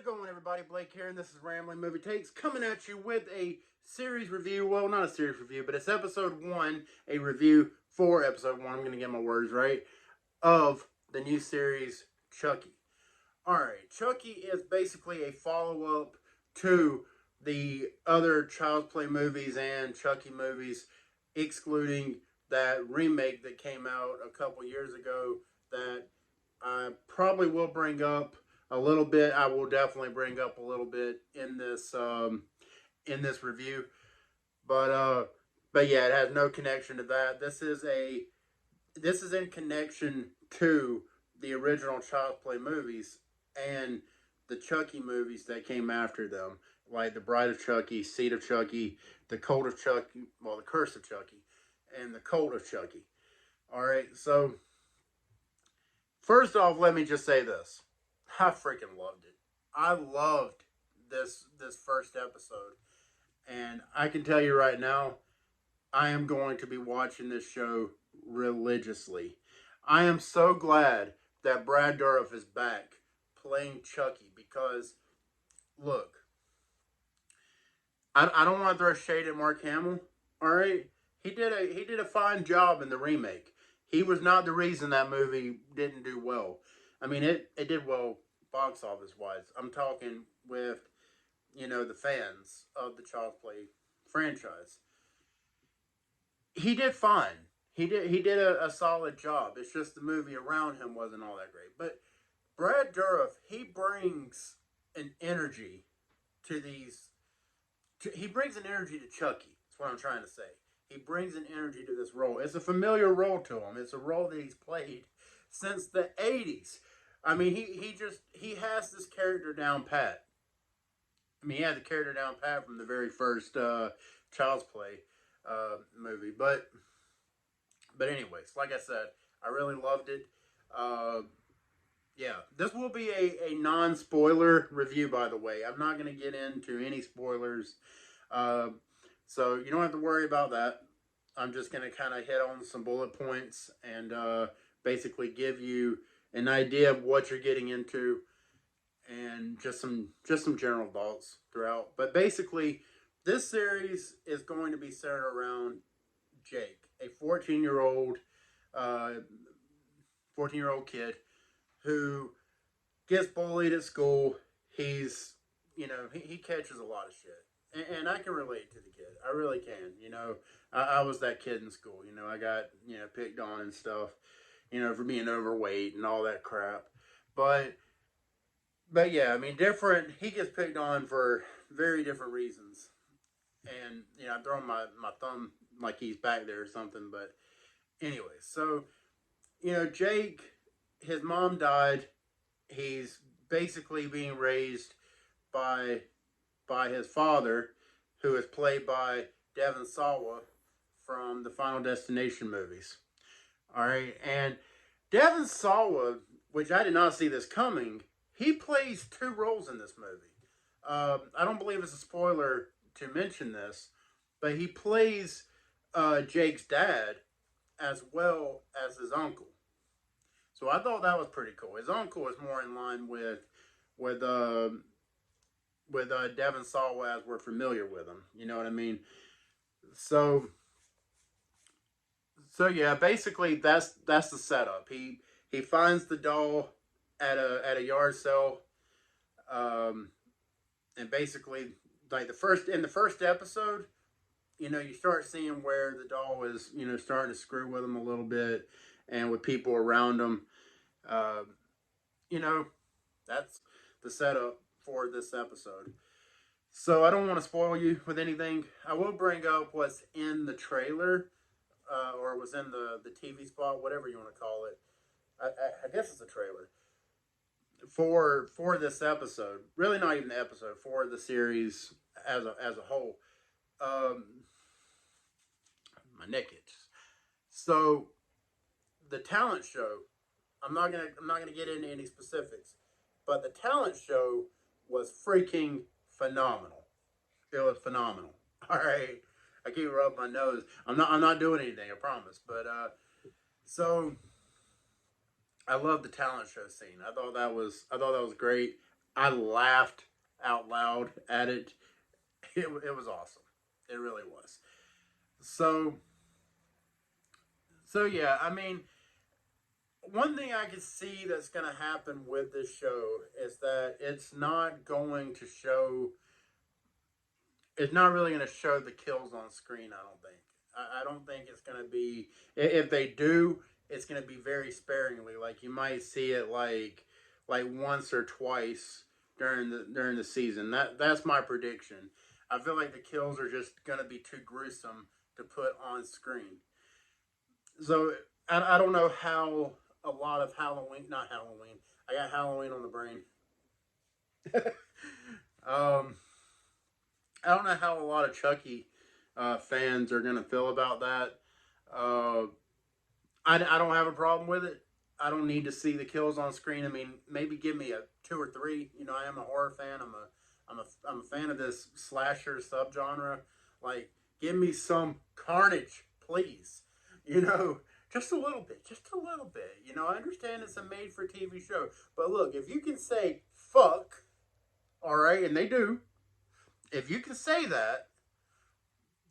it going, everybody? Blake here, and this is Rambling Movie Takes, coming at you with a series review. Well, not a series review, but it's episode 1, a review for episode 1. I'm going to get my words right, of the new series, Chucky. Alright, Chucky is basically a follow-up to the other Child's Play movies and Chucky movies, excluding that remake that came out a couple years ago that I probably will bring up a little bit. I will definitely bring up a little bit in this review, but yeah, it has no connection to that. This is in connection to the original Child's Play movies and the Chucky movies that came after them, like The Bride of Chucky, Seed of Chucky, The Cult of Chucky, well, The Curse of Chucky, and The Cult of Chucky. All right, so first off, let me just say this. I freaking loved it. I loved this first episode. And I can tell you right now, I am going to be watching this show religiously. I am so glad that Brad Dourif is back playing Chucky because, look, I don't want to throw shade at Mark Hamill. All right, he did a fine job in the remake. He was not the reason that movie didn't do well. I mean, it did well box office wise. I'm talking with, the fans of the Child's Play franchise. He did fine. He did a solid job. It's just the movie around him wasn't all that great. But Brad Dourif, he brings an energy to these. He brings an energy to Chucky. That's what I'm trying to say. He brings an energy to this role. It's a familiar role to him. It's a role that he's played since the 80s. I mean, he has this character down pat. I mean, he had the character down pat from the very first Child's Play movie. But anyways, like I said, I really loved it. Yeah, this will be a non-spoiler review, by the way. I'm not going to get into any spoilers. So you don't have to worry about that. I'm just going to kind of hit on some bullet points and basically give you an idea of what you're getting into and just some general thoughts throughout. But basically, this series is going to be centered around Jake, a 14-year-old kid who gets bullied at school. He's, he catches a lot of shit. And I can relate to the kid. I really can. I was that kid in school. I got, picked on and stuff, for being overweight and all that crap. But yeah, I mean, he gets picked on for very different reasons. And, I'm throwing my thumb like he's back there or something. But anyway, so, Jake, his mom died. He's basically being raised by his father, who is played by Devon Sawa from the Final Destination movies. All right, and Devon Sawa, which I did not see this coming, he plays 2 roles in this movie. I don't believe it's a spoiler to mention this, but he plays Jake's dad as well as his uncle. So I thought that was pretty cool. His uncle is more in line with Devon Sawa as we're familiar with him. You know what I mean? So yeah, basically that's the setup. He finds the doll at a yard sale, and basically like in the first episode, you start seeing where the doll is starting to screw with him a little bit, and with people around him. That's the setup for this episode. So I don't want to spoil you with anything. I will bring up what's in the trailer, or was in the TV spot, whatever you want to call it. I guess it's a trailer for this episode. Really, not even the episode, for the series as a whole. My neck itches. So the talent show. I'm not gonna get into any specifics, but the talent show was freaking phenomenal. It was phenomenal. All right, I keep rubbing my nose. I'm not doing anything, I promise. But so I love the talent show scene. I thought that was great. I laughed out loud at it. It was awesome. It really was. So yeah, I mean, one thing I can see that's going to happen with this show is that it's not going to show. It's not really going to show the kills on screen. I don't think. I don't think it's going to be. If they do, it's going to be very sparingly. Like you might see it like once or twice during the season. That's my prediction. I feel like the kills are just going to be too gruesome to put on screen. So I don't know how a lot of Halloween, not Halloween. I got Halloween on the brain. um, I don't know how a lot of Chucky fans are gonna feel about that. Uh, I don't have a problem with it. I don't need to see the kills on screen. I mean, maybe give me a 2 or 3. You know, I am a horror fan. I'm a fan of this slasher subgenre. Like, give me some carnage, please. You know, just a little bit, just a little bit. You know, I understand it's a made-for-TV show, but look, if you can say fuck, all right, and they do, if you can say that,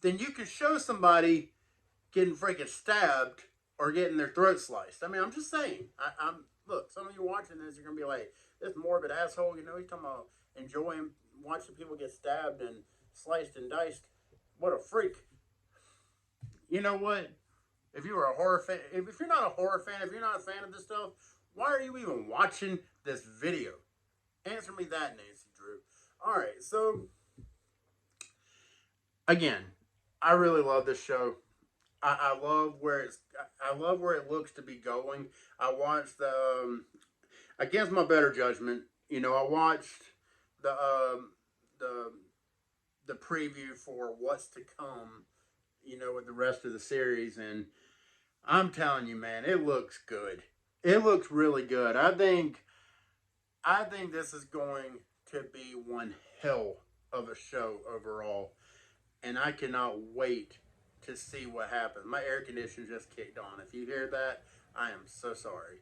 then you can show somebody getting freaking stabbed or getting their throat sliced. I mean, I'm just saying. I'm look. Some of you watching this, you're gonna be like, "This morbid asshole." You know, he's talking about enjoying watching people get stabbed and sliced and diced. What a freak! You know what? If you were a horror fan, if you're not a horror fan, if you're not a fan of this stuff, why are you even watching this video? Answer me that, Nancy Drew. All right, so again, I really love this show. I love where I love where it looks to be going. I watched against my better judgment. You know, I watched the the the preview for what's to come. You know, with the rest of the series, and I'm telling you, man, it looks good. It looks really good. I think this is going to be one hell of a show overall, and I cannot wait to see what happens. My air conditioner just kicked on. If you hear that, I am so sorry.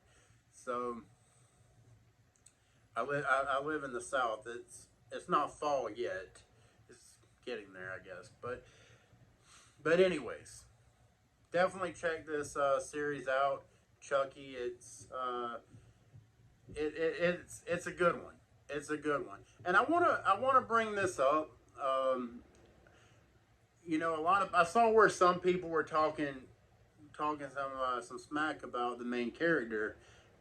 So I live in the South. It's not fall yet. It's getting there, I guess. But anyways, definitely check this series out, Chucky. It's a good one. It's a good one, and I wanna bring this up. You know, I saw where some people were talking some smack about the main character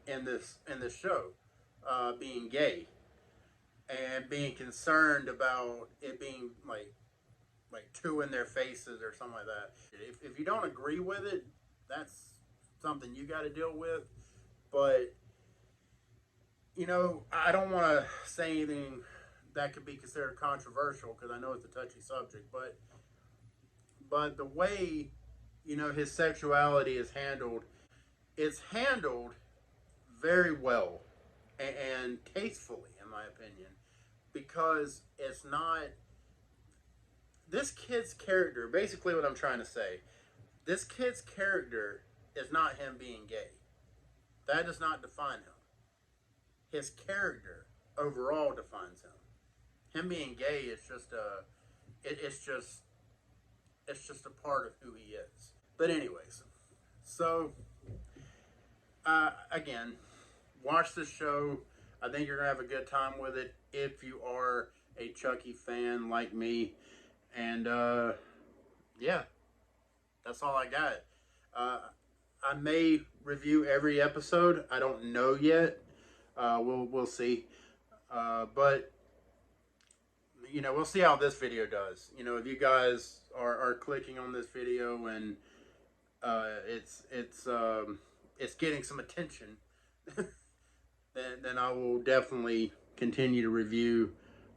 in this show being gay and being concerned about it being like two in their faces or something like that. If you don't agree with it, that's something you got to deal with. But you know, I don't want to say anything that could be considered controversial because I know it's a touchy subject. But the way, you know, his sexuality is handled, it's handled very well and tastefully, in my opinion, because it's not this kid's character. Basically, what I'm trying to say, this kid's character is not him being gay. That does not define him. His character overall defines him. Him being gay is just it's just a part of who he is. But anyways, so again, watch the show. I think you're gonna have a good time with it if you are a Chucky fan like me. And yeah, that's all I got. I may review every episode. I don't know yet. We'll see. But you know, we'll see how this video does. You know, if you guys are clicking on this video and it's getting some attention, then I will definitely continue to review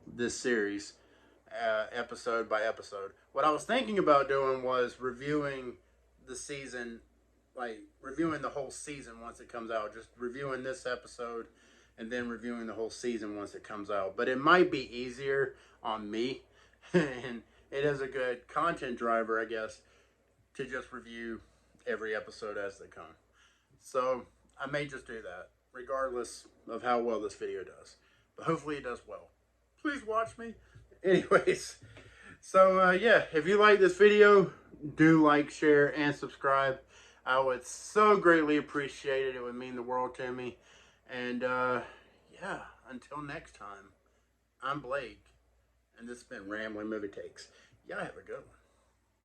this series episode by episode. What I was thinking about doing was reviewing the season, like reviewing the whole season once it comes out. Just reviewing this episode and then reviewing the whole season once it comes out. But it might be easier on me, and it is a good content driver, I guess, to just review every episode as they come. So I may just do that, regardless of how well this video does. but hopefully it does well. Please watch me. Anyways, so yeah, if you like this video, do like, share, and subscribe. I would so greatly appreciate it. It would mean the world to me. And yeah, until next time, I'm Blake, and this has been Rambling Movie Takes. Y'all have a good one.